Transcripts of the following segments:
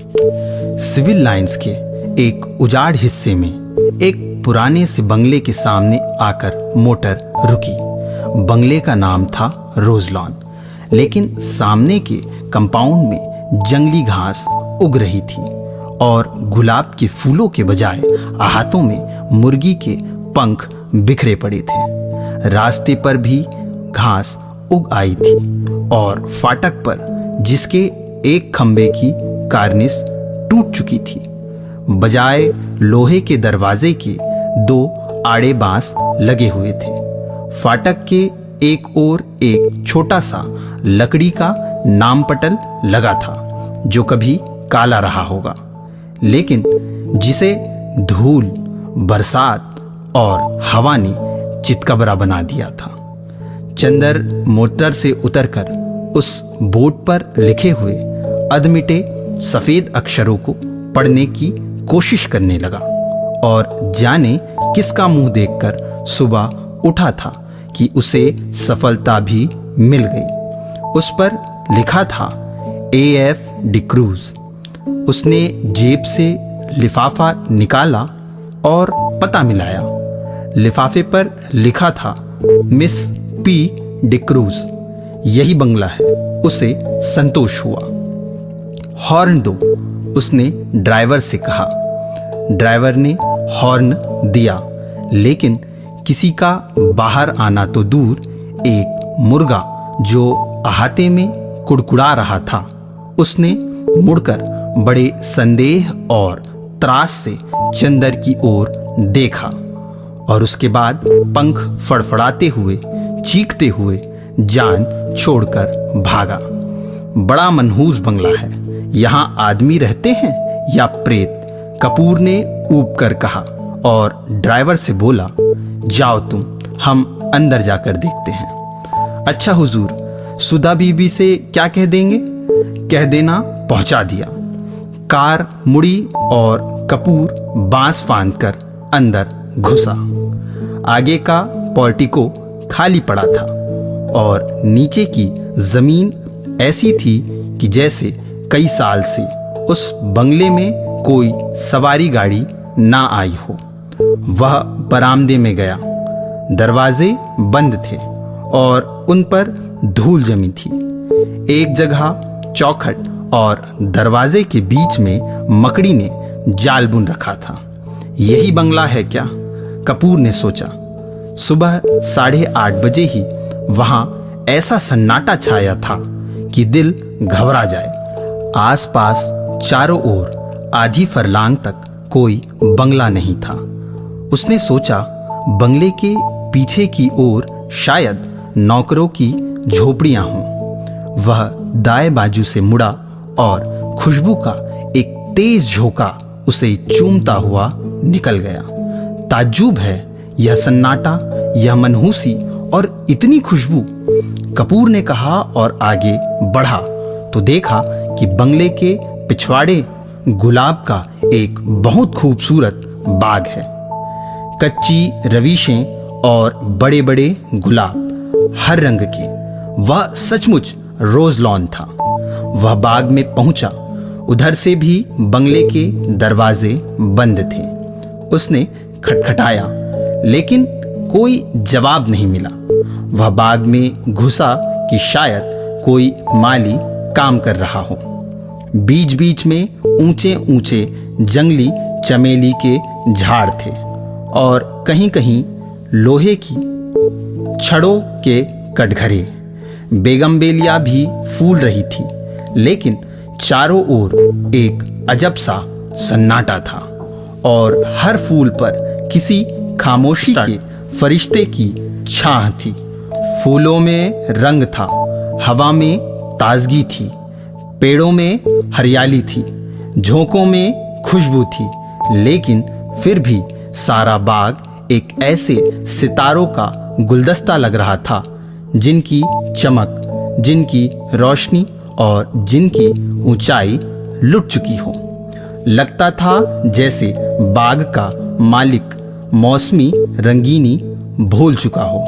Civil lines के एक उजाड़ हिस्से में एक पुराने से बंगले के सामने आकर मोटर रुकी। बंगले का नाम था रोजलॉन, लेकिन सामने के कंपाउंड में जंगली घास उग रही थी और गुलाब के फूलों के बजाय हाथों में मुर्गी के पंख बिखरे पड़े थे। रास्ते पर भी घास उग आई थी और फाटक पर जिसके एक खंबे की कार्निस टूट चुकी थी, बजाय लोहे के दरवाजे के 2 आड़े बांस लगे हुए थे। फाटक के एक ओर एक छोटा सा लकड़ी का नामपटल लगा था जो कभी काला रहा होगा, लेकिन जिसे धूल, बरसात और हवा ने चितकबरा बना दिया था। चंदर मोटर से उतरकर उस बोर्ड पर लिखे हुए अधमिटे सफेद अक्षरों को पढ़ने की कोशिश करने लगा और जाने किसका मुंह देखकर सुबह उठा था कि उसे सफलता भी मिल गई। उस पर लिखा था AF डिक्रूज। उसने जेब से लिफाफा निकाला और पता मिलाया। लिफाफे पर लिखा था मिस P डिक्रूज, यही बंगला है। उसे संतोष हुआ। हॉर्न दो, उसने ड्राइवर से कहा। ड्राइवर ने हॉर्न दिया, लेकिन किसी का बाहर आना तो दूर, एक मुर्गा जो अहाते में कुड़कुड़ा रहा था, उसने मुड़कर बड़े संदेह और त्रास से चंदर की ओर देखा और उसके बाद पंख फड़फड़ाते हुए, चीखते हुए जान छोड़कर भागा। बड़ा मनहूस बंगला है, यहाँ आदमी रहते हैं या प्रेत? कपूर ने ऊब कर कहा और ड्राइवर से बोला, जाओ तुम, हम अंदर जाकर देखते हैं। अच्छा हुजूर, सुधा बीबी से क्या कह देंगे? कह देना पहुंचा दिया। कार मुड़ी और कपूर बांस फांद कर अंदर घुसा। आगे का पोर्टिको खाली पड़ा था और नीचे की जमीन ऐसी थी कि जैसे कई साल से उस बंगले में कोई सवारी गाड़ी ना आई हो। वह बरामदे में गया। दरवाजे बंद थे और उन पर धूल जमी थी। एक जगह चौखट और दरवाजे के बीच में मकड़ी ने जाल बुन रखा था। यही बंगला है क्या? कपूर ने सोचा। सुबह 8:30 बजे ही वहां ऐसा सन्नाटा छाया था कि दिल घबरा जाए। आसपास चारों ओर आधी फरलांग तक कोई बंगला नहीं था। उसने सोचा बंगले के पीछे की ओर शायद नौकरों की झोपड़ियां हों। वह दाएं बाजू से मुड़ा और खुशबू का एक तेज झोंका उसे चूमता हुआ निकल गया। ताज्जुब है, यह सन्नाटा, यह मनहूसी और इतनी खुशबू। कपूर ने कहा और आगे बढ़ा तो देखा कि बंगले के पिछवाड़े गुलाब का एक बहुत खूबसूरत बाग है। कच्ची रवीशें और बड़े बड़े गुलाब, हर रंग के। वह सचमुच रोजलॉन था। वह बाग में पहुंचा। उधर से भी बंगले के दरवाजे बंद थे। उसने खटखटाया, लेकिन कोई जवाब नहीं मिला। वह बाग में घुसा कि शायद कोई माली काम कर रहा हो। बीच बीच में ऊंचे ऊंचे जंगली चमेली के झाड़ थे और कहीं कहीं लोहे की छड़ों के कटघरे। बेगमबेलिया भी फूल रही थी, लेकिन चारों ओर एक अजब सा सन्नाटा था और हर फूल पर किसी खामोशी के फरिश्ते की छाह थी। फूलों में रंग था, हवा में ताजगी थी, पेड़ों में हरियाली थी, झोंकों में खुशबू थी, लेकिन फिर भी सारा बाग एक ऐसे सितारों का गुलदस्ता लग रहा था जिनकी चमक, जिनकी रोशनी और जिनकी ऊंचाई लुट चुकी हो। लगता था जैसे बाग का मालिक मौसमी रंगीनी भूल चुका हो,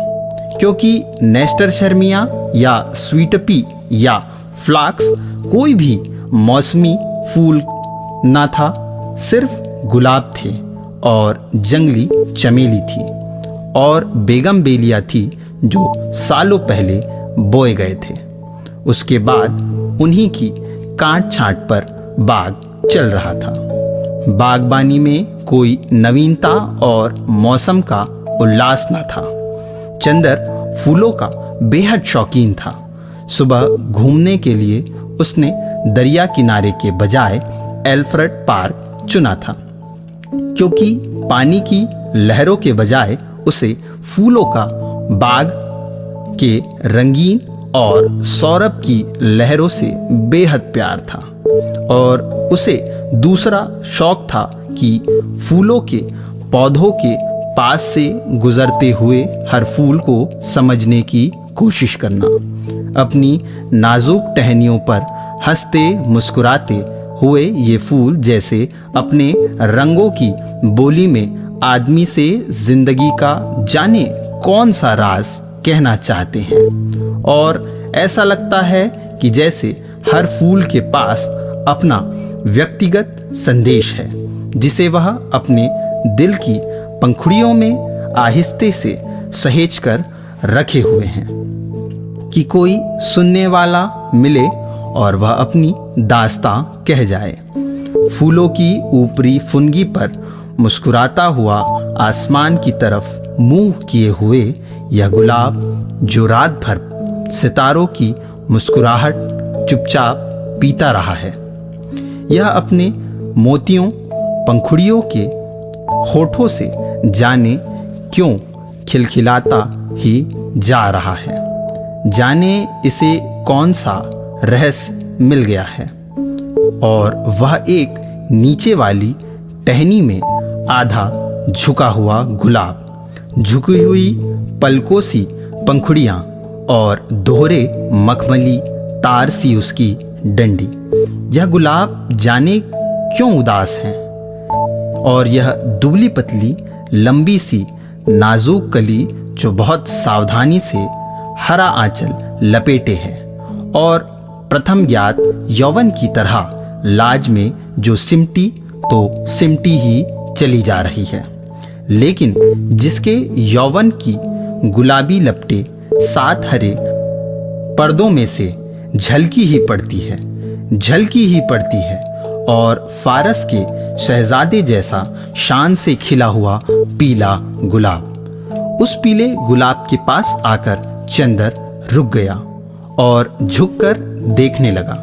क्योंकि नेस्टर शर्मिया या स्वीटपी या फ्लाक्स कोई भी मौसमी फूल ना था, सिर्फ गुलाब थे और जंगली चमेली थी और बेगमबेलिया थी जो सालों पहले बोए गए थे। उसके बाद उन्हीं की काट छांट पर बाग चल रहा था। बागबानी में कोई नवीनता और मौसम का उल्लास न था। चंदर फूलों का बेहद शौकीन था। सुबह घूमने के लिए उसने दरिया किनारे के बजाय एल्फ्रेड पार्क चुना था, क्योंकि पानी की लहरों के बजाय उसे फूलों का बाग के रंगीन और सौरभ की लहरों से बेहद प्यार था। और उसे दूसरा शौक था कि फूलों के पौधों के पास से गुजरते हुए हर फूल को समझने की कोशिश करना, अपनी नाजुक टहनियों पर हंसते मुस्कुराते हुए ये फूल जैसे अपने रंगों की बोली में आदमी से जिंदगी का जाने कौन सा राज कहना चाहते हैं। और ऐसा लगता है कि जैसे हर फूल के पास अपना व्यक्तिगत संदेश है, जिसे वह अपने दिल की पंखुड़ियों में आहिस्ते से सहेज कर रखे हुए हैं कि कोई सुनने वाला मिले और वह अपनी दास्तां कह जाए। फूलों की ऊपरी फुनगी पर मुस्कुराता हुआ आसमान की तरफ मुंह किए हुए यह गुलाब, जो रात भर सितारों की मुस्कुराहट चुपचाप पीता रहा है, यह अपने मोतियों पंखुड़ियों के होठों से जाने क्यों खिलखिलाता ही जा रहा है। जाने इसे कौन सा रहस्य मिल गया है। और वह एक नीचे वाली टहनी में आधा झुका हुआ गुलाब, झुकी हुई पलकों सी पंखुड़ियाँ और दोहरे मखमली तार सी उसकी डंडी। यह गुलाब जाने क्यों उदास है। और यह दुबली पतली लंबी सी नाजुक कली जो बहुत सावधानी से हरा आंचल लपेटे है और प्रथम ज्ञात यौवन की तरह लाज में जो सिमटी तो सिमटी ही चली जा रही है, लेकिन जिसके यौवन की गुलाबी लपटे सात हरे पर्दों में से झलकी ही पड़ती है, झलकी ही पड़ती है। और फारस के शहजादे जैसा शान से खिला हुआ पीला गुलाब। उस पीले गुलाब के पास आकर चंदर रुक गया और झुककर देखने लगा।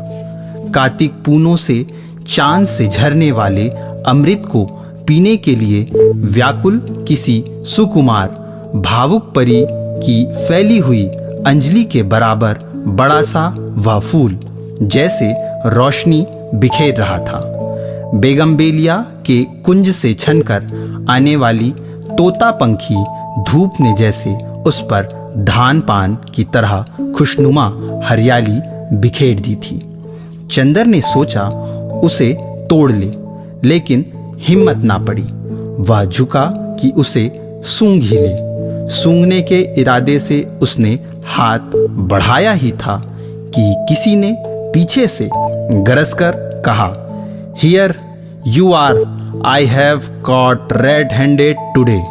कार्तिक पूनों से चांद से झरने वाले अमृत को पीने के लिए व्याकुल किसी सुकुमार भावुक परी की फैली हुई अंजलि के बराबर बड़ा सा वह फूल जैसे रोशनी बिखेर रहा था। बेगमबेलिया के कुंज से छनकर आने वाली तोता पंखी धूप ने जैसे उस पर धान पान की तरह खुशनुमा हरियाली बिखेर दी थी। चंदर ने सोचा उसे तोड़ ले, लेकिन हिम्मत ना पड़ी। वह झुका कि उसे सूंघ ही ले। सूंघने के इरादे से उसने हाथ बढ़ाया ही था कि किसी ने पीछे से गरज कर कहा, "Here you are, I have caught red-handed today."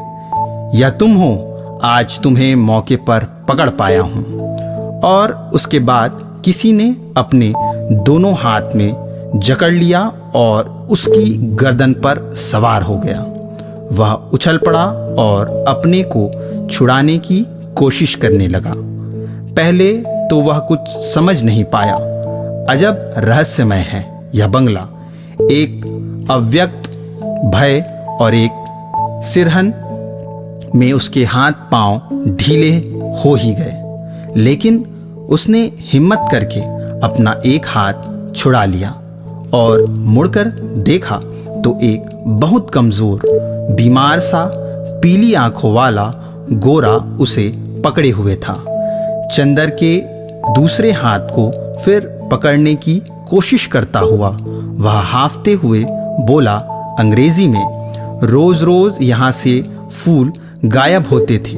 यह तुम हो, आज तुम्हें मौके पर पकड़ पाया हूँ। और उसके बाद किसी ने अपने दोनों हाथ में जकड़ लिया और उसकी गर्दन पर सवार हो गया। वह उछल पड़ा और अपने को छुड़ाने की कोशिश करने लगा। पहले तो वह कुछ समझ नहीं पाया। अजब रहस्यमय है यह बंगला। एक अव्यक्त भय और एक सिरहन में उसके हाथ पांव ढीले हो ही गए, लेकिन उसने हिम्मत करके अपना एक हाथ छुड़ा लिया और मुड़कर देखा तो एक बहुत कमजोर बीमार सा पीली आंखों वाला गोरा उसे पकड़े हुए था। चंदर के दूसरे हाथ को फिर पकड़ने की कोशिश करता हुआ वह हांफते हुए बोला अंग्रेजी में, "रोज रोज यहाँ से फूल गायब होते थे।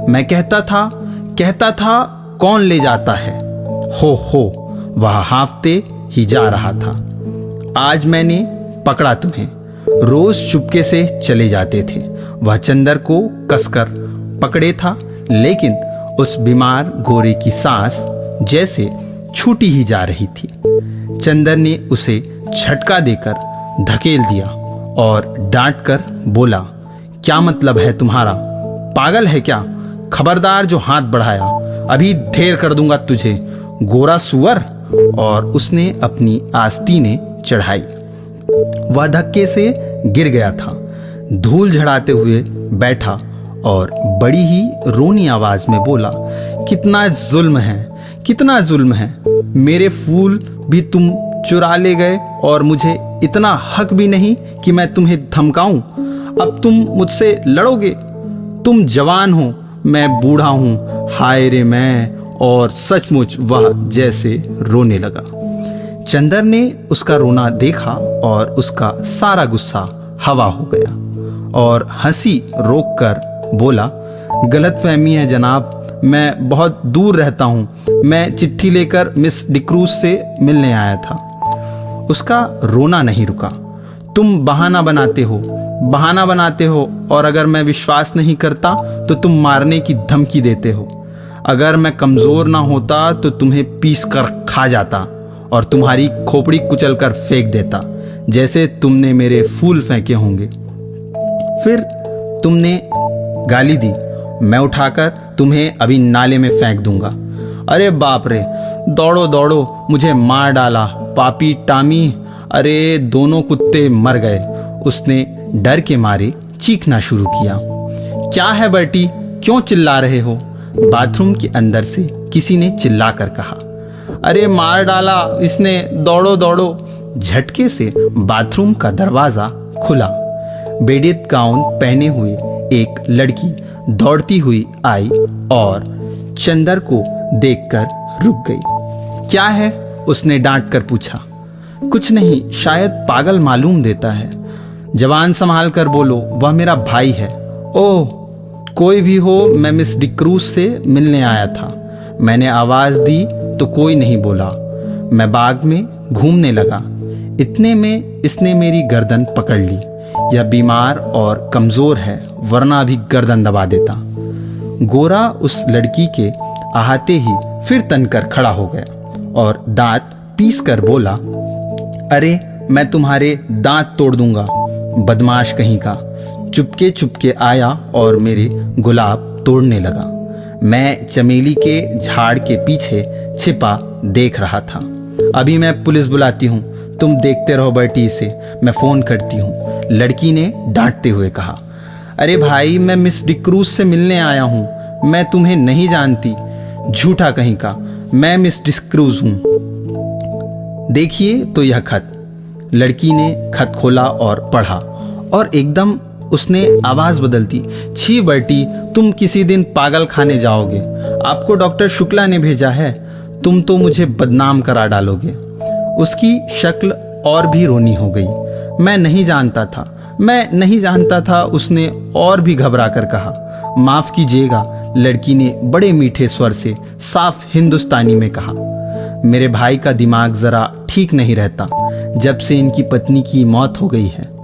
मैं कहता था कौन ले जाता है?" हो वह हांफते ही जा रहा था। "आज मैंने पकड़ा तुम्हें। रोज चुपके से चले जाते थे। वह चंदर को कसकर पकड़े था, लेकिन उस बीमार गोरे की सांस जैसे छूटी ही जा रही थी। चंदर ने उसे झटका देकर धकेल दिया और डांट कर बोला, क्या मतलब है तुम्हारा? पागल है क्या? खबरदार जो हाथ बढ़ाया, अभी ढेर कर दूंगा तुझे, गोरा सुअर। और उसने अपनी आस्तीनें चढ़ाई। वह धक्के से गिर गया था, धूल झड़ाते हुए बैठा और बड़ी ही रोनी आवाज में बोला, कितना जुल्म है, कितना जुल्म है। मेरे फूल भी तुम चुरा ले गए और मुझे इतना हक भी नहीं कि मैं तुम्हें धमकाऊं। अब तुम मुझसे लड़ोगे? तुम जवान हो, मैं बूढ़ा हूं, हाय रे मैं। और सचमुच वह जैसे रोने लगा। चंदर ने उसका रोना देखा और उसका सारा गुस्सा हवा हो गया और हंसी रोककर बोला, गलतफहमी है जनाब, मैं बहुत दूर रहता हूँ। मैं चिट्ठी लेकर मिस डिक्रूज से मिलने आया था। उसका रोना नहीं रुका। तुम बहाना बनाते हो, बहाना बनाते हो, और अगर मैं विश्वास नहीं करता तो तुम मारने की धमकी देते हो। अगर मैं कमज़ोर ना होता तो तुम्हें पीस कर खा जाता और तुम्हारी खोपड़ी कुचल कर फेंक देता, जैसे तुमने मेरे फूल फेंके होंगे। फिर तुमने गाली दी, मैं उठाकर तुम्हें अभी नाले में फेंक दूंगा। अरे बाप रे, दौड़ो दौड़ो, मुझे मार डाला, पापी टामी। अरे दोनों कुत्ते मर गए। उसने डर के मारे चीखना शुरू किया। क्या है बर्टी, क्यों चिल्ला रहे हो? बाथरूम के अंदर से किसी ने चिल्लाकर कहा। अरे मार डाला इसने, दौड़ो दौड़ो। झटके से बाथरूम का दरवाजा खुला। बेडित गाउन पहने हुए एक लड़की दौड़ती हुई आई और चंदर को देखकर रुक गई। क्या है? उसने डांट कर पूछा। कुछ नहीं, शायद पागल मालूम देता है। जवान संभाल कर बोलो, वह मेरा भाई है। ओह, कोई भी हो, मैं मिस डिक्रूज से मिलने आया था। मैंने आवाज़ दी तो कोई नहीं बोला। मैं बाग में घूमने लगा। इतने में इसने मेरी गर्दन पकड़ ली। यह बीमार और कमज़ोर है, वरना भी गर्दन दबा देता। गोरा उस लड़की के आते ही फिर तनकर खड़ा हो गया और दांत पीस कर बोला, अरे मैं तुम्हारे दांत तोड़ दूंगा, बदमाश कहीं का। चुपके चुपके आया और मेरे गुलाब तोड़ने लगा। मैं चमेली के झाड़ के पीछे छिपा देख रहा था। अभी मैं पुलिस बुलाती हूँ, तुम देखते रहो बर्टी इसे, मैं फ़ोन करती हूँ, लड़की ने डांटते हुए कहा। अरे भाई, मैं मिस डिक्रूज से मिलने आया हूँ, मैं तुम्हें नहीं जानती। झूठा कहीं का, मैं मिस डिक्रूज हूँ। देखिए तो यह खत। लड़की ने खत खोला और पढ़ा और एकदम उसने आवाज़ बदलती, छी बर्टी, तुम किसी दिन पागल खाने जाओगे। आपको डॉक्टर शुक्ला ने भेजा है, तुम तो मुझे बदनाम करा डालोगे। उसकी शक्ल और भी रोनी हो गई। मैं नहीं जानता था, मैं नहीं जानता था, उसने और भी घबरा कर कहा। माफ़ कीजिएगा, लड़की ने बड़े मीठे स्वर से साफ हिंदुस्तानी में कहा। मेरे भाई का दिमाग ज़रा ठीक नहीं रहता जब से इनकी पत्नी की मौत हो गई है।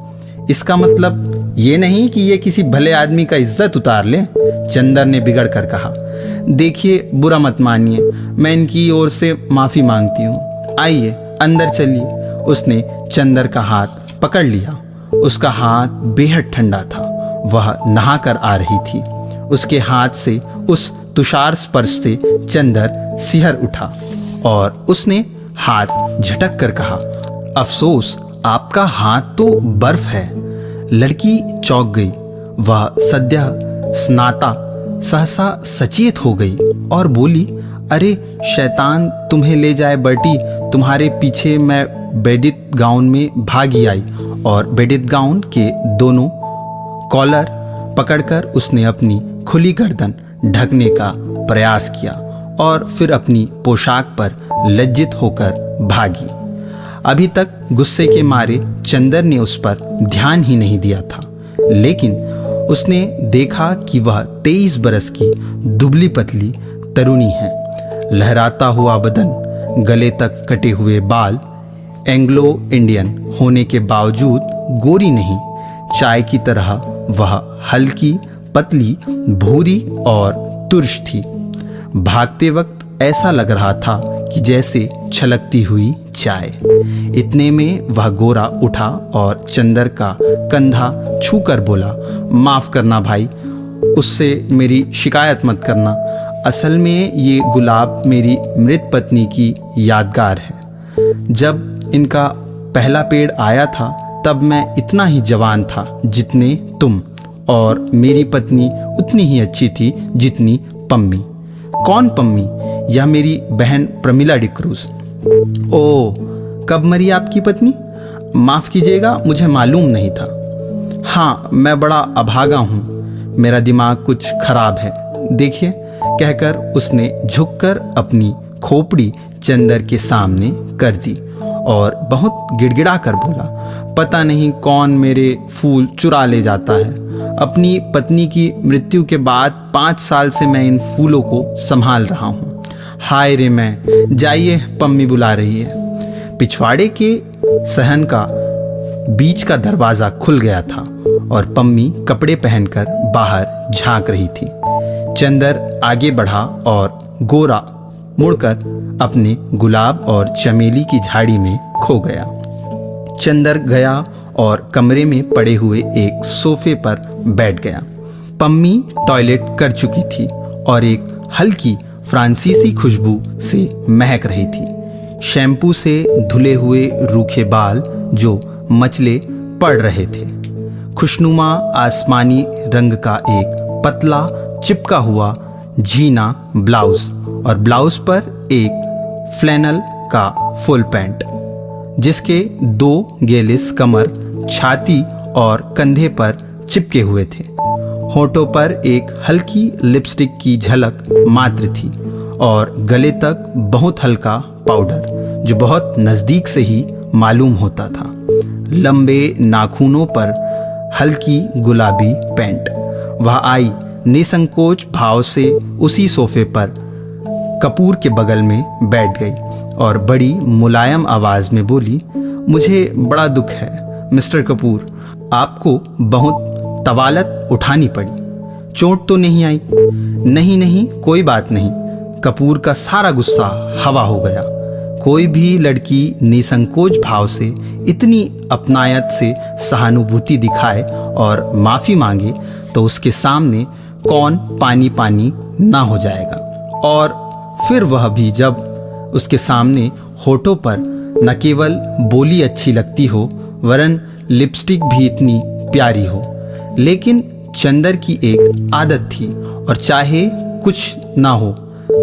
इसका मतलब ये नहीं कि ये किसी भले आदमी का इज्जत उतार ले, चंदर ने बिगड़ कर कहा। देखिए, बुरा मत मानिए, मैं इनकी ओर से माफ़ी मांगती हूँ। आइए अंदर चलिए। उसने चंदर का हाथ पकड़ लिया। उसका हाथ बेहद ठंडा था। वह नहा कर आ रही थी। उसके हाथ से उस तुषार स्पर्श से चंदर सिहर उठा और उसने हाथ झटक कर कहा, अफसोस, आपका हाथ तो बर्फ है। लड़की चौंक गई। वह सद्य स्नाता सहसा सचेत हो गई और बोली, अरे शैतान तुम्हें ले जाए बर्टी, तुम्हारे पीछे मैं बेडित गाउन में भागी आई। और बेडित गाउन के दोनों कॉलर पकड़कर उसने अपनी खुली गर्दन ढकने का प्रयास किया और फिर अपनी पोशाक पर लज्जित होकर भागी। अभी तक गुस्से के मारे चंदर ने उस पर ध्यान ही नहीं दिया था, लेकिन उसने देखा कि वह 23 बरस की दुबली पतली तरुणी है। लहराता हुआ बदन, गले तक कटे हुए बाल, एंग्लो इंडियन होने के बावजूद गोरी नहीं, चाय की तरह वह हल्की, पतली, भूरी और तुर्श थी। भागते वक्त ऐसा लग रहा था कि जैसे छलकती हुई चाय। इतने में वह गोरा उठा और चंदर का कंधा छूकर बोला, माफ़ करना भाई, उससे मेरी शिकायत मत करना। असल में ये गुलाब मेरी मृत पत्नी की यादगार है। जब इनका पहला पेड़ आया था तब मैं इतना ही जवान था जितने तुम, और मेरी पत्नी उतनी ही अच्छी थी जितनी पम्मी। कौन पम्मी? यह मेरी बहन प्रमिला डिक्रूज। ओह, कब मरी आपकी पत्नी? माफ़ कीजिएगा, मुझे मालूम नहीं था। हाँ, मैं बड़ा अभागा हूँ, मेरा दिमाग कुछ खराब है, देखिए, कहकर उसने झुककर अपनी खोपड़ी चंदर के सामने कर दी और बहुत गिड़गिड़ा कर बोला, पता नहीं कौन मेरे फूल चुरा ले जाता है। अपनी पत्नी की मृत्यु के बाद 5 साल से मैं इन फूलों को संभाल रहा हूँ। हाय रे मैं, जाइए, पम्मी बुला रही है। पिछवाड़े के सहन का बीच का दरवाज़ा खुल गया था और पम्मी कपड़े पहनकर बाहर झांक रही थी। चंदर आगे बढ़ा और गोरा मुड़कर अपने गुलाब और चमेली की झाड़ी में खो गया। चंदर गया और कमरे में पड़े हुए एक सोफे पर बैठ गया। पम्मी टॉयलेट कर चुकी थी और एक हल्की फ्रांसीसी खुशबू से महक रही थी। शैम्पू से धुले हुए रूखे बाल जो मचले पड़ रहे थे। खुशनुमा आसमानी रंग का एक पतला चिपका हुआ झीना ब्लाउज और ब्लाउज पर एक फ्लैनल का फुल पैंट, जिसके 2 गेलिस कमर, छाती और कंधे पर चिपके हुए थे। होठों पर एक हल्की लिपस्टिक की झलक मात्र थी और गले तक बहुत हल्का पाउडर जो बहुत नज़दीक से ही मालूम होता था। लंबे नाखूनों पर हल्की गुलाबी पैंट। वह आई निसंकोच भाव से उसी सोफे पर कपूर के बगल में बैठ गई और बड़ी मुलायम आवाज़ में बोली, मुझे बड़ा दुख है मिस्टर कपूर, आपको बहुत तवालत उठानी पड़ी। चोट तो नहीं आई? नहीं नहीं, कोई बात नहीं। कपूर का सारा गुस्सा हवा हो गया। कोई भी लड़की निसंकोच भाव से इतनी अपनायत से सहानुभूति दिखाए और माफ़ी मांगे तो उसके सामने कौन पानी पानी ना हो जाएगा। और फिर वह भी जब उसके सामने होठों पर न केवल बोली अच्छी लगती हो वरन लिपस्टिक भी इतनी प्यारी हो। लेकिन चंदर की एक आदत थी और चाहे कुछ ना हो,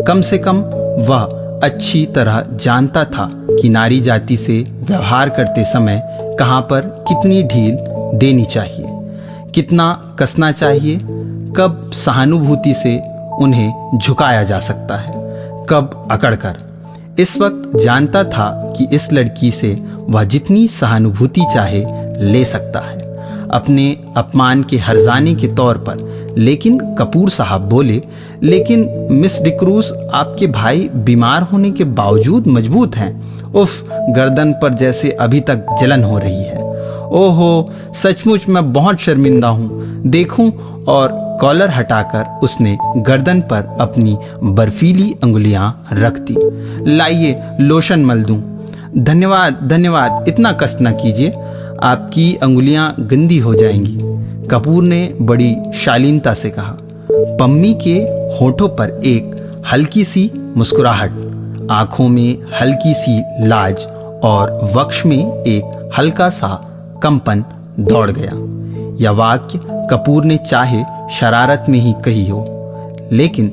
कम से कम वह अच्छी तरह जानता था कि नारी जाति से व्यवहार करते समय कहाँ पर कितनी ढील देनी चाहिए, कितना कसना चाहिए, कब सहानुभूति से उन्हें झुकाया जा सकता है, कब अकड़कर। इस वक्त जानता था कि इस लड़की से वह जितनी सहानुभूति चाहे ले सकता है अपने अपमान के हर्जाने के तौर पर। लेकिन कपूर साहब बोले, लेकिन मिस डिक्रूज, आपके भाई बीमार होने के बावजूद मजबूत हैं। उफ, गर्दन पर जैसे अभी तक जलन हो रही है। ओहो, सचमुच मैं बहुत शर्मिंदा हूँ। देखूं, और कॉलर हटाकर उसने गर्दन पर अपनी बर्फीली अंगुलियां रख दी। लाइए, लोशन मल दूं। धन्यवाद धन्यवाद, इतना कष्ट न कीजिए, आपकी अंगुलियां गंदी हो जाएंगी, कपूर ने बड़ी शालीनता से कहा। पम्मी के होठों पर एक हल्की सी मुस्कुराहट, आंखों में हल्की सी लाज और वक्ष में एक हल्का सा कंपन दौड़ गया। यह वाक्य कपूर ने चाहे शरारत में ही कही हो, लेकिन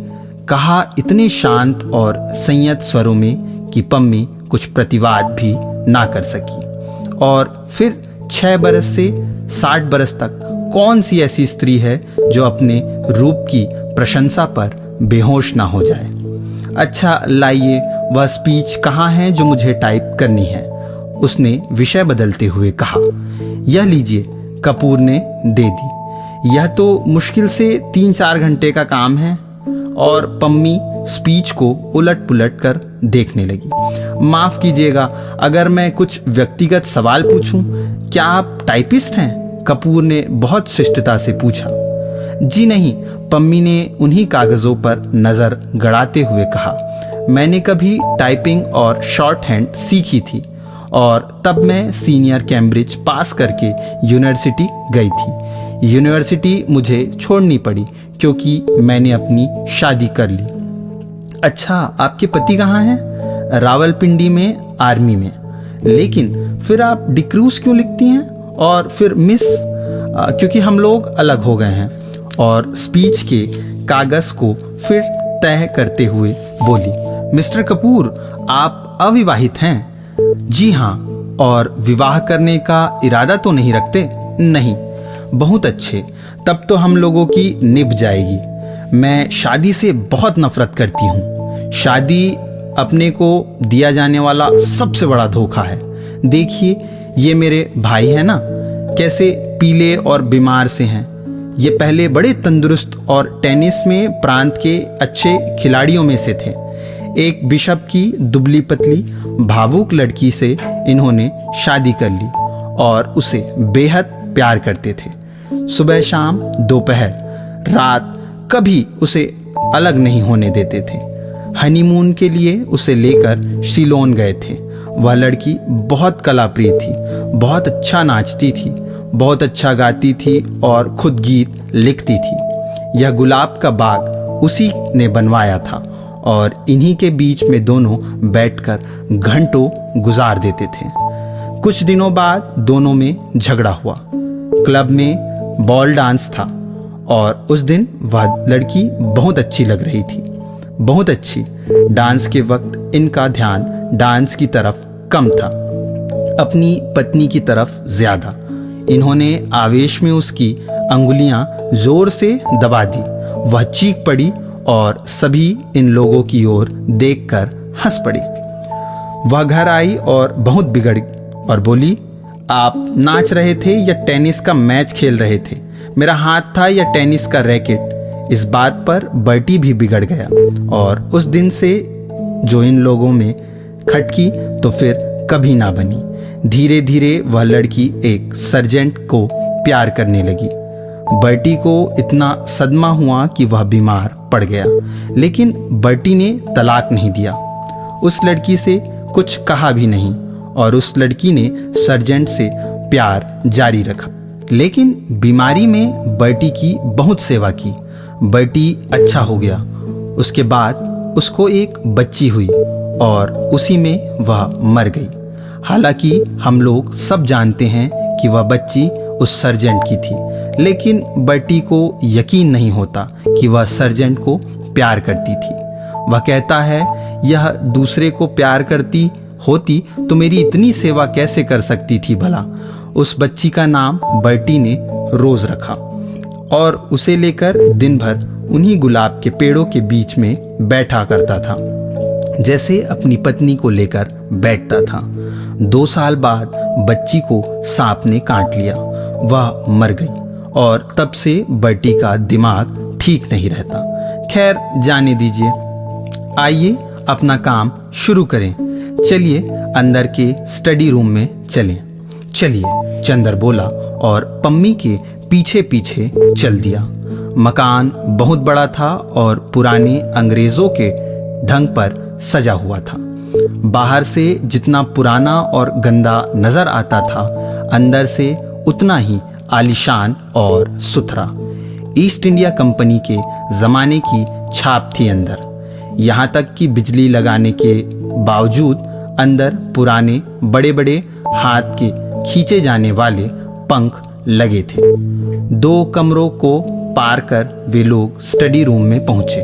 कहा इतने शांत और संयत स्वरों में कि पम्मी कुछ प्रतिवाद भी ना कर सकी। और फिर 6 बरस से 60 बरस तक कौन सी ऐसी स्त्री है जो अपने रूप की प्रशंसा पर बेहोश ना हो जाए। अच्छा, लाइए, वह स्पीच कहाँ है जो मुझे टाइप करनी है, उसने विषय बदलते हुए कहा। यह लीजिए, कपूर ने दे दी। यह तो मुश्किल से 3-4 घंटे का काम है। और पम्मी स्पीच को उलट पुलट कर देखने लगी। माफ़ कीजिएगा, अगर मैं कुछ व्यक्तिगत सवाल पूछूं, क्या आप टाइपिस्ट हैं? कपूर ने बहुत शिष्टता से पूछा। जी नहीं, पम्मी ने उन्हीं कागज़ों पर नज़र गड़ाते हुए कहा। मैंने कभी टाइपिंग और शॉर्ट हैंड सीखी थी और तब मैं सीनियर कैम्ब्रिज पास करके यूनिवर्सिटी गई थी। यूनिवर्सिटी मुझे छोड़नी पड़ी क्योंकि मैंने अपनी शादी कर ली। अच्छा, आपके पति कहाँ हैं? रावलपिंडी में, आर्मी में। लेकिन फिर आप डिक्रूज क्यों लिखती हैं? और फिर मिस? क्योंकि हम लोग अलग हो गए हैं। और स्पीच के कागज़ को फिर तय करते हुए बोली, मिस्टर कपूर, आप अविवाहित हैं? जी हाँ। और विवाह करने का इरादा तो नहीं रखते? नहीं। बहुत अच्छे, तब तो हम लोगों की निभ जाएगी। मैं शादी से बहुत नफरत करती हूँ। शादी अपने को दिया जाने वाला सबसे बड़ा धोखा है। देखिए, ये मेरे भाई हैं ना, कैसे पीले और बीमार से हैं। ये पहले बड़े तंदुरुस्त और टेनिस में प्रांत के अच्छे खिलाड़ियों में से थे। एक बिशप की दुबली पतली भावुक लड़की से इन्होंने शादी कर ली और उसे बेहद प्यार करते थे। सुबह शाम दोपहर रात कभी उसे अलग नहीं होने देते थे। हनीमून के लिए उसे लेकर शिलोन गए थे। वह लड़की बहुत कलाप्रिय थी, बहुत अच्छा नाचती थी, बहुत अच्छा गाती थी और खुद गीत लिखती थी। यह गुलाब का बाग उसी ने बनवाया था और इन्हीं के बीच में दोनों बैठकर घंटों गुजार देते थे। कुछ दिनों बाद दोनों में झगड़ा हुआ। क्लब में बॉल डांस था और उस दिन वह लड़की बहुत अच्छी लग रही थी, बहुत अच्छी। डांस के वक्त इनका ध्यान डांस की तरफ कम था, अपनी पत्नी की तरफ ज्यादा। इन्होंने आवेश में उसकी अंगुलियां जोर से दबा दी। वह चीख पड़ी और सभी इन लोगों की ओर देखकर हंस पड़े। वह घर आई और बहुत बिगड़ और बोली, आप नाच रहे थे या टेनिस का मैच खेल रहे थे? मेरा हाथ था या टेनिस का रैकेट? इस बात पर बर्टी भी बिगड़ गया और उस दिन से जो इन लोगों में खटकी तो फिर कभी ना बनी। धीरे धीरे वह लड़की एक सर्जेंट को प्यार करने लगी। बर्टी को इतना सदमा हुआ कि वह बीमार पड़ गया, लेकिन बर्टी ने तलाक नहीं दिया। उस लड़की से कुछ कहा भी नहीं और उस लड़की ने सर्जेंट से प्यार जारी रखा। लेकिन बीमारी में बर्टी की बहुत सेवा की। बर्टी अच्छा हो गया। उसके बाद उसको एक बच्ची हुई और उसी में वह मर गई। हालांकि हम लोग सब जानते हैं कि वह बच्ची उस सर्जेंट की थी, लेकिन बर्टी को यकीन नहीं होता कि वह सर्जेंट को प्यार करती थी। वह कहता है, यह दूसरे को प्यार करती होती तो मेरी इतनी सेवा कैसे कर सकती थी भला। उस बच्ची का नाम बर्टी ने रोज रखा और उसे लेकर दिन भर उन्हीं गुलाब के पेड़ों के बीच में बैठा करता था, जैसे अपनी पत्नी को लेकर बैठता था। 2 साल बाद बच्ची को सांप ने काट लिया। वह मर गई और तब से बर्टी का दिमाग ठीक नहीं रहता। खैर, जाने दीजिए। आइए अपना काम शुरू करें। चलिए अंदर के स्टडी रूम में चलें। चलिए, चंदर बोला और पम्मी के पीछे पीछे चल दिया। मकान बहुत बड़ा था और पुराने अंग्रेजों के ढंग पर सजा हुआ था। बाहर से जितना पुराना और गंदा नजर आता था, अंदर से उतना ही आलीशान और सुथरा। ईस्ट इंडिया कंपनी के ज़माने की छाप थी अंदर। यहाँ तक कि बिजली लगाने के बावजूद अंदर पुराने बड़े बड़े हाथ के खींचे जाने वाले पंख लगे थे। 2 कमरों को पार कर वे लोग स्टडी रूम में पहुंचे।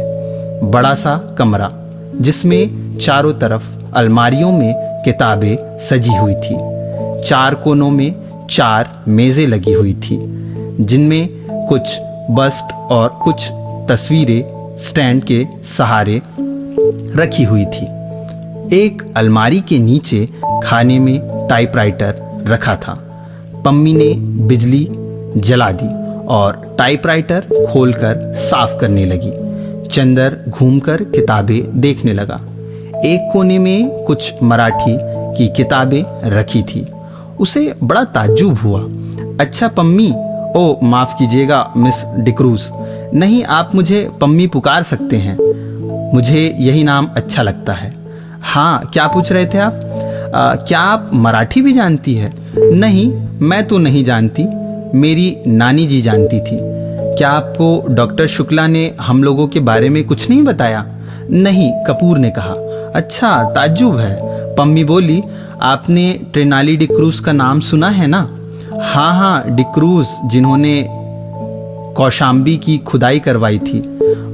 बड़ा सा कमरा जिसमें चारों तरफ अलमारियों में किताबें सजी हुई थी। 4 कोनों में 4 मेज़ें लगी हुई थी, जिनमें कुछ बस्ट और कुछ तस्वीरें स्टैंड के सहारे रखी हुई थी। एक अलमारी के नीचे खाने में टाइपराइटर रखा था। पम्मी ने बिजली जला दी और टाइपराइटर खोलकर साफ करने लगी। चंदर घूमकर किताबें देखने लगा। एक कोने में कुछ मराठी की किताबें रखी थी। उसे बड़ा ताज्जुब हुआ। अच्छा पम्मी, ओ माफ़ कीजिएगा मिस डिक्रूज, नहीं आप मुझे पम्मी पुकार सकते हैं, मुझे यही नाम अच्छा लगता है। हाँ, क्या पूछ रहे थे आप? क्या आप मराठी भी जानती है? नहीं, मैं तो नहीं जानती, मेरी नानी जी जानती थी। क्या आपको डॉक्टर शुक्ला ने हम लोगों के बारे में कुछ नहीं बताया? नहीं, कपूर ने कहा। अच्छा, ताज्जुब है। पम्मी बोली, आपने ट्रेनाली डिक्रूज का नाम सुना है ना? हाँ हाँ, डिक्रूज जिन्होंने कौशाम्बी की खुदाई करवाई थी,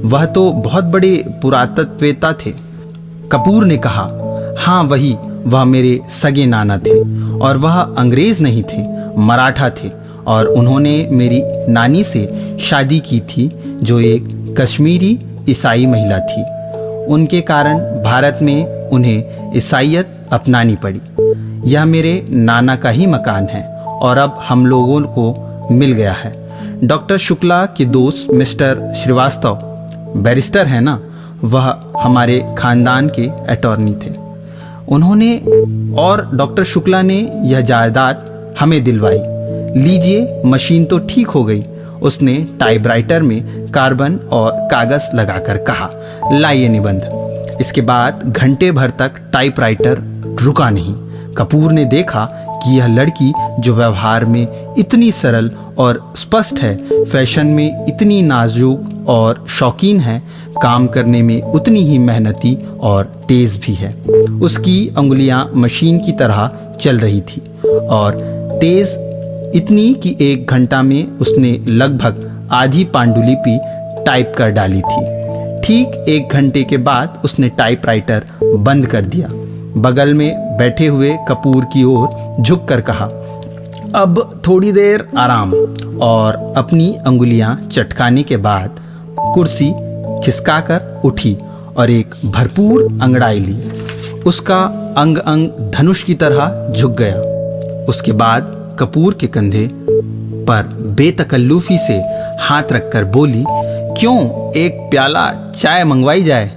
वह तो बहुत बड़े पुरातत्ववेता थे। कपूर ने कहा, हाँ वही, वह मेरे सगे नाना थे और वह अंग्रेज नहीं थे, मराठा थे और उन्होंने मेरी नानी से शादी की थी जो एक कश्मीरी ईसाई महिला थी। उनके कारण भारत में उन्हें ईसाईयत अपनानी पड़ी। यह मेरे नाना का ही मकान है और अब हम लोगों को मिल गया है। डॉक्टर शुक्ला के दोस्त मिस्टर श्रीवास्तव बैरिस्टर है ना, वह हमारे खानदान के अटॉर्नी थे। उन्होंने और डॉक्टर शुक्ला ने यह जायदाद हमें दिलवाई। लीजिए, मशीन तो ठीक हो गई। उसने टाइपराइटर में कार्बन और कागज लगाकर कहा, लाइए निबंध। इसके बाद घंटे भर तक टाइपराइटर रुका नहीं। कपूर ने देखा कि यह लड़की जो व्यवहार में इतनी सरल और स्पष्ट है, फैशन में इतनी नाजुक और शौकीन है, काम करने में उतनी ही मेहनती और तेज भी है। उसकी अंगुलियां मशीन की तरह चल रही थी और तेज इतनी कि 1 घंटा में उसने लगभग आधी पांडुलिपि टाइप कर डाली थी। ठीक 1 घंटे के बाद उसने टाइपराइटर बंद कर दिया। बगल में बैठे हुए कपूर की ओर झुककर कहा, अब थोड़ी देर आराम, और अपनी अंगुलियां चटकाने के बाद कुर्सी खिसकाकर उठी और एक भरपूर अंगड़ाई ली। उसका अंग अंग धनुष की तरह झुक गया। उसके बाद कपूर के कंधे पर बेतकल्लुफी से हाथ रखकर बोली, क्यों, एक प्याला चाय मंगवाई जाए?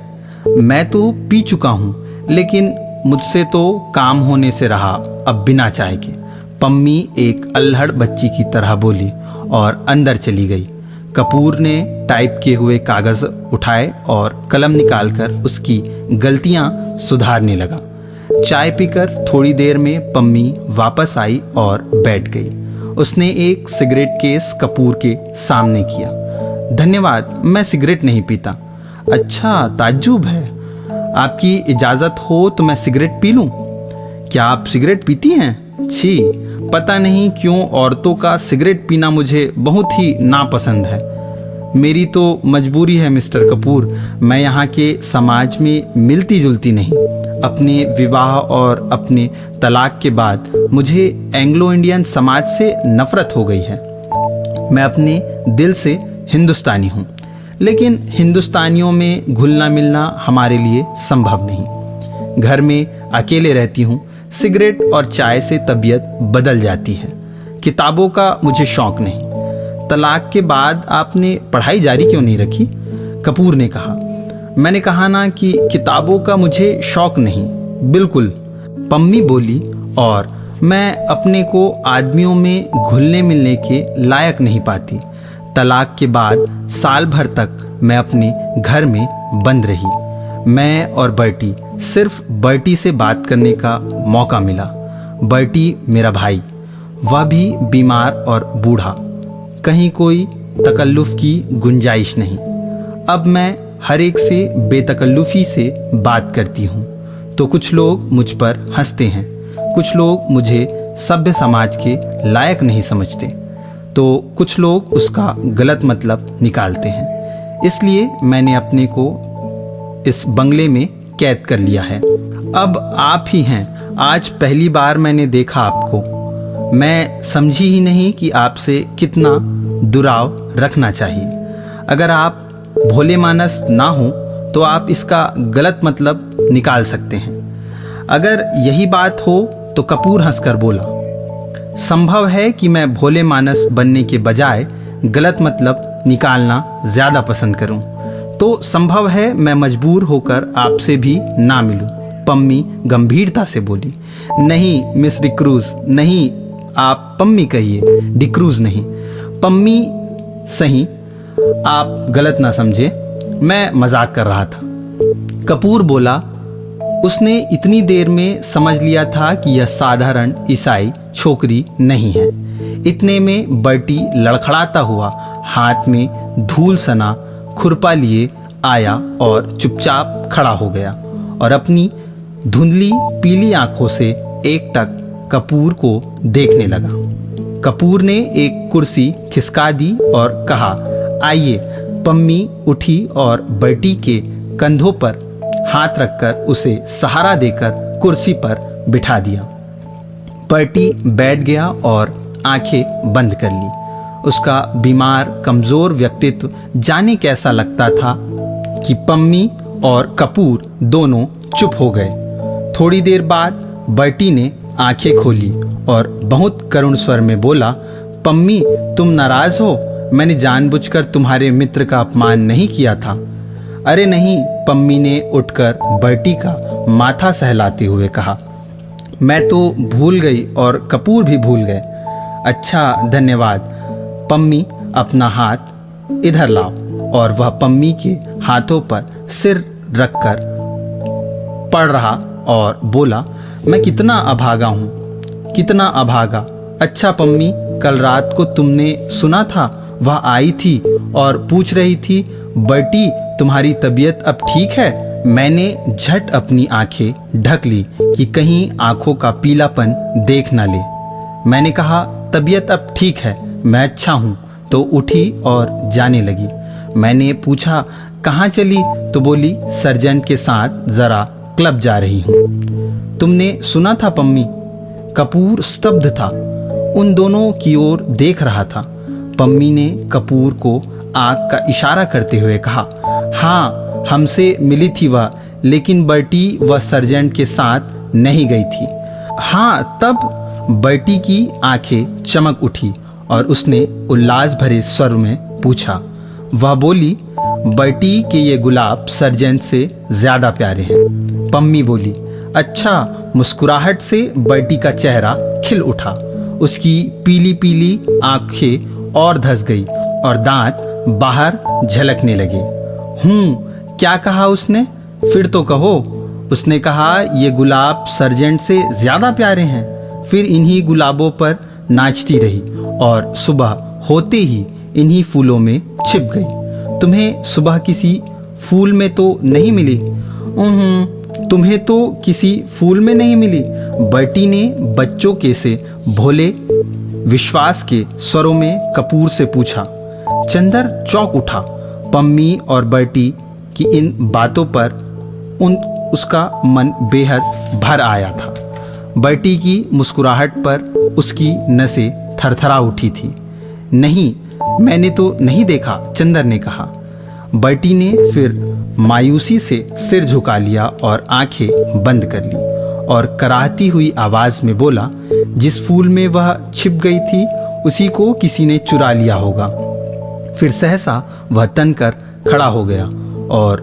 मैं तो पी चुका हूँ, लेकिन मुझसे तो काम होने से रहा अब बिना चाय के। पम्मी एक अल्हड़ बच्ची की तरह बोली और अंदर चली गई। कपूर ने टाइप किए हुए कागज उठाए और कलम निकालकर उसकी गलतियां सुधारने लगा। चाय पीकर थोड़ी देर में पम्मी वापस आई और बैठ गई। उसने एक सिगरेट केस कपूर के सामने किया। धन्यवाद, मैं सिगरेट नहीं पीता। अच्छा, ताज्जुब है। आपकी इजाज़त हो तो मैं सिगरेट पी लूं? क्या आप सिगरेट पीती हैं? छी, पता नहीं क्यों औरतों का सिगरेट पीना मुझे बहुत ही नापसंद है। मेरी तो मजबूरी है मिस्टर कपूर, मैं यहाँ के समाज में मिलती जुलती नहीं। अपने विवाह और अपने तलाक के बाद मुझे एंग्लो इंडियन समाज से नफरत हो गई है। मैं अपने दिल से हिंदुस्तानी हूँ, लेकिन हिंदुस्तानियों में घुलना मिलना हमारे लिए संभव नहीं। घर में अकेले रहती हूँ। सिगरेट और चाय से तबीयत बदल जाती है। किताबों का मुझे शौक नहीं। तलाक के बाद आपने पढ़ाई जारी क्यों नहीं रखी? कपूर ने कहा, मैंने कहा ना कि किताबों का मुझे शौक नहीं। बिल्कुल, पम्मी बोली, और मैं अपने को आदमियों में घुलने मिलने के लायक नहीं पाती। तलाक के बाद साल भर तक मैं अपने घर में बंद रही। मैं और बर्टी, सिर्फ बर्टी से बात करने का मौका मिला। बर्टी मेरा भाई, वह भी बीमार और बूढ़ा, कहीं कोई तकल्लुफ़ की गुंजाइश नहीं। अब मैं हर एक से बेतकल्लुफ़ी से बात करती हूँ तो कुछ लोग मुझ पर हंसते हैं, कुछ लोग मुझे सभ्य समाज के लायक नहीं समझते, तो कुछ लोग उसका गलत मतलब निकालते हैं। इसलिए मैंने अपने को इस बंगले में कैद कर लिया है। अब आप ही हैं। आज पहली बार मैंने देखा आपको। मैं समझी ही नहीं कि आपसे कितना दुराव रखना चाहिए। अगर आप भोले मानस ना हो तो आप इसका गलत मतलब निकाल सकते हैं। अगर यही बात हो तो कपूर हंसकर बोला, संभव है कि मैं भोले मानस बनने के बजाय गलत मतलब निकालना ज़्यादा पसंद करूं। तो संभव है मैं मजबूर होकर आपसे भी ना मिलूं। पम्मी गंभीरता से बोली। नहीं मिस डिक्रूज, नहीं, आप पम्मी कहिए, डिक्रूज नहीं। पम्मी सही, आप गलत ना समझे, मैं मजाक कर रहा था। कपूर बोला। उसने इतनी देर में समझ लिया था कि यह साधारण ईसाई छोकरी नहीं है। इतने में बर्टी लड़खड़ाता हुआ हाथ में धूल सना खुरपा लिए आया और चुपचाप खड़ा हो गया और अपनी धुंधली पीली आंखों से एकटक कपूर को देखने लगा। कपूर ने एक कुर्सी खिसका दी और कहा, आइए। पम्मी उठी और बर्टी के कंधों पर हाथ रखकर उसे सहारा देकर कुर्सी पर बिठा दिया। बर्टी बैठ गया और आंखें बंद कर ली। उसका बीमार कमज़ोर व्यक्तित्व जाने कैसा लगता था कि पम्मी और कपूर दोनों चुप हो गए। थोड़ी देर बाद बर्टी ने आंखें खोली और बहुत करुण स्वर में बोला, पम्मी तुम नाराज़ हो? मैंने जानबूझकर तुम्हारे मित्र का अपमान नहीं किया था। अरे नहीं, पम्मी ने उठकर बर्टी का माथा सहलाते हुए कहा। मैं तो भूल गई और कपूर भी भूल गए। अच्छा, धन्यवाद। पम्मी अपना हाथ इधर लाओ। और वह पम्मी के हाथों पर सिर रखकर पड़ रहा और बोला, मैं कितना अभागा हूँ, कितना अभागा। अच्छा पम्मी, कल रात को तुमने सुना था वह आई थी और पूछ रही थी, बर्टी तुम्हारी तबीयत अब ठीक है? मैंने झट अपनी आंखें ढक ली कि कहीं आंखों का पीलापन देख न ले। मैंने कहा, तबीयत अब ठीक है, मैं अच्छा हूँ। तो उठी और जाने लगी। मैंने पूछा, कहाँ चली? तो बोली, सर्जेंट के साथ ज़रा क्लब जा रही हूँ। तुमने सुना था पम्मी? कपूर स्तब्ध था, उन दोनों की ओर देख रहा था। पम्मी ने कपूर को आँख का इशारा करते हुए कहा, हाँ हमसे मिली थी वह, लेकिन बर्टी वह सर्जेंट के साथ नहीं गई थी। हाँ, तब बर्टी की आंखें चमक उठी और उसने उल्लास भरे स्वर में पूछा। वह बोली, बर्टी के ये गुलाब सर्जेंट से ज़्यादा प्यारे हैं। पम्मी बोली। अच्छा। मुस्कुराहट से बर्टी का चेहरा खिल उठा। उसकी पीली पीली आंखें और धंस गई और दांत बाहर झलकने लगे। क्या कहा उसने? फिर तो कहो। उसने कहा, ये गुलाब सर्जेंट से ज़्यादा प्यारे हैं। फिर इन्हीं गुलाबों पर नाचती रही और सुबह होते ही इन्हीं फूलों में छिप गई। तुम्हें सुबह किसी फूल में तो नहीं मिली? तुम्हें तो किसी फूल में नहीं मिली? बर्टी ने बच्चों के से भोले विश्वास के स्वरों में कपूर से पूछा। चंदर चौंक उठा। पम्मी और बर्टी की इन बातों पर उसका मन बेहद भर आया था। बर्टी की मुस्कुराहट पर उसकी नसें थरथरा उठी थी। नहीं, मैंने तो नहीं देखा, चंदर ने कहा। बर्टी ने फिर मायूसी से सिर झुका लिया और आंखें बंद कर ली और कराहती हुई आवाज में बोला, जिस फूल में वह छिप गई थी उसी को किसी ने चुरा लिया होगा। फिर सहसा वह तनकर खड़ा हो गया और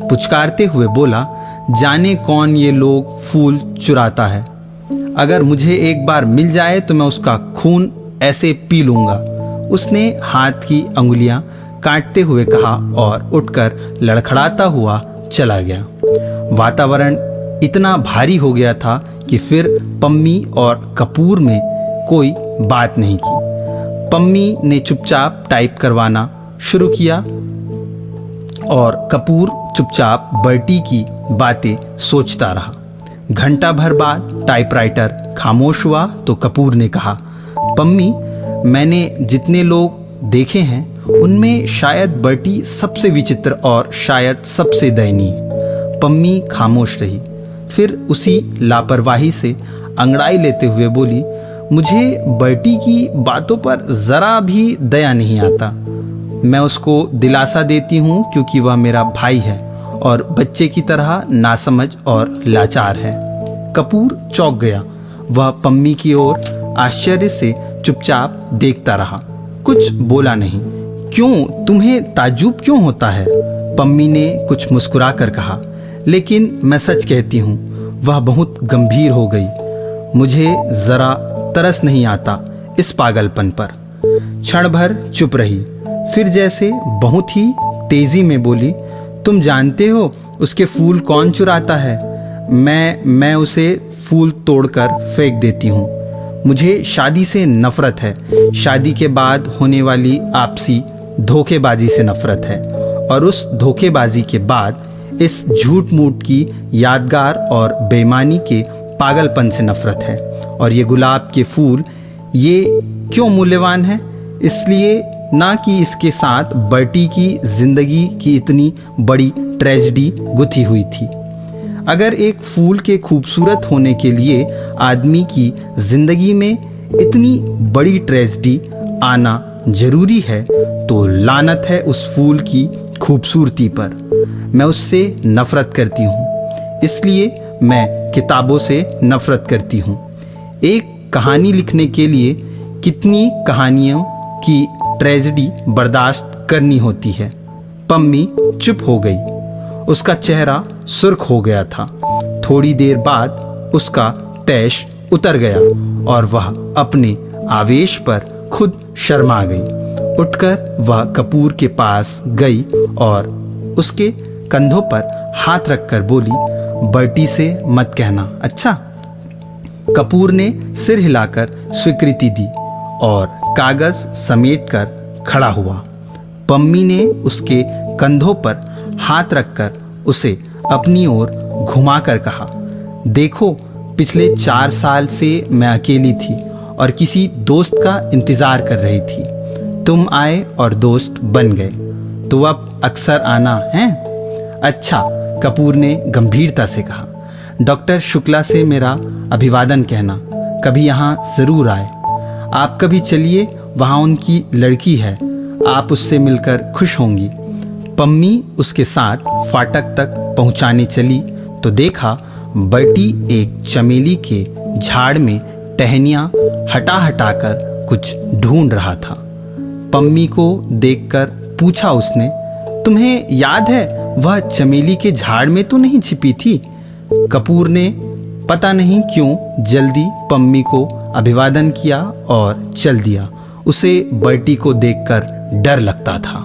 पुचकारते हुए बोला, जाने कौन ये लोग फूल चुराता है। अगर मुझे एक बार मिल जाए तो मैं उसका खून ऐसे पी लूँगा। उसने हाथ की अंगुलियां काटते हुए कहा और उठकर लड़खड़ाता हुआ चला गया। वातावरण इतना भारी हो गया था कि फिर पम्मी और कपूर में कोई बात नहीं की। पम्मी ने चुपचाप टाइप करवाना शुरू किया और कपूर चुपचाप बर्टी की बातें सोचता रहा। घंटा भर बाद टाइपराइटर खामोश हुआ तो कपूर ने कहा, पम्मी, मैंने जितने लोग देखे हैं उनमें शायद बर्टी सबसे विचित्र और शायद सबसे दयनीय। पम्मी खामोश रही, फिर उसी लापरवाही से अंगड़ाई लेते हुए बोली, मुझे बर्टी की बातों पर ज़रा भी दया नहीं आता। मैं उसको दिलासा देती हूँ क्योंकि वह मेरा भाई है और बच्चे की तरह नासमझ और लाचार है। कपूर चौंक गया। वह पम्मी की ओर आश्चर्य से चुपचाप देखता रहा, कुछ बोला नहीं। क्यों, तुम्हें ताज्जुब क्यों होता है? पम्मी ने कुछ मुस्कुरा कर कहा, लेकिन मैं सच कहती हूँ, वह बहुत गंभीर हो गई। मुझे ज़रा तरस नहीं आता इस पागलपन पर। क्षण भर चुप रही, फिर जैसे बहुत ही तेजी में बोली, तुम जानते हो उसके फूल कौन चुराता है? मैं उसे फूल तोड़कर फेंक देती हूँ। मुझे शादी से नफरत है, शादी के बाद होने वाली आपसी धोखेबाजी से नफरत है, और उस धोखेबाजी के बाद इस झूठ मूठ की यादगार और बेईमानी के पागलपन से नफरत है। और ये गुलाब के फूल ये क्यों मूल्यवान है? इसलिए ना कि इसके साथ बर्टी की जिंदगी की इतनी बड़ी ट्रेजेडी गुथी हुई थी। अगर एक फूल के खूबसूरत होने के लिए आदमी की जिंदगी में इतनी बड़ी ट्रेजेडी आना जरूरी है, तो लानत है उस फूल की खूबसूरती पर। मैं उससे नफरत करती हूँ, इसलिए मैं किताबों से नफरत करती हूँ। एक कहानी लिखने के लिए कितनी कहानियों की ट्रेजेडी बर्दाश्त करनी होती है। पम्मी चुप हो गई, उसका चेहरा सुर्ख हो गया था। थोड़ी देर बाद उसका तैश उतर गया और वह अपने आवेश पर खुद शर्मा गई। उठकर वह कपूर के पास गई और उसके कंधों पर हाथ रखकर बोली, बर्टी से मत कहना, अच्छा? कपूर ने सिर हिलाकर स्वीकृति दी और कागज समेटकर खड़ा हुआ। पम्मी ने उसके कंधों पर हाथ रखकर उसे अपनी ओर घुमाकर कहा, देखो, पिछले 4 साल से मैं अकेली थी और किसी दोस्त का इंतज़ार कर रही थी। तुम आए और दोस्त बन गए, तो अब अक्सर आना है? अच्छा, कपूर ने गंभीरता से कहा। डॉक्टर शुक्ला से मेरा अभिवादन कहना, कभी यहाँ ज़रूर आए। आप कभी चलिए, वहाँ उनकी लड़की है, आप उससे मिलकर खुश होंगी। पम्मी उसके साथ फाटक तक पहुँचाने चली तो देखा बर्टी एक चमेली के झाड़ में टहनियाँ हटा हटा कर कुछ ढूंढ रहा था। पम्मी को देखकर पूछा उसने, तुम्हें याद है वह चमेली के झाड़ में तो नहीं छिपी थी? कपूर ने पता नहीं क्यों जल्दी पम्मी को अभिवादन किया और चल दिया। उसे बर्टी को देखकर डर लगता था।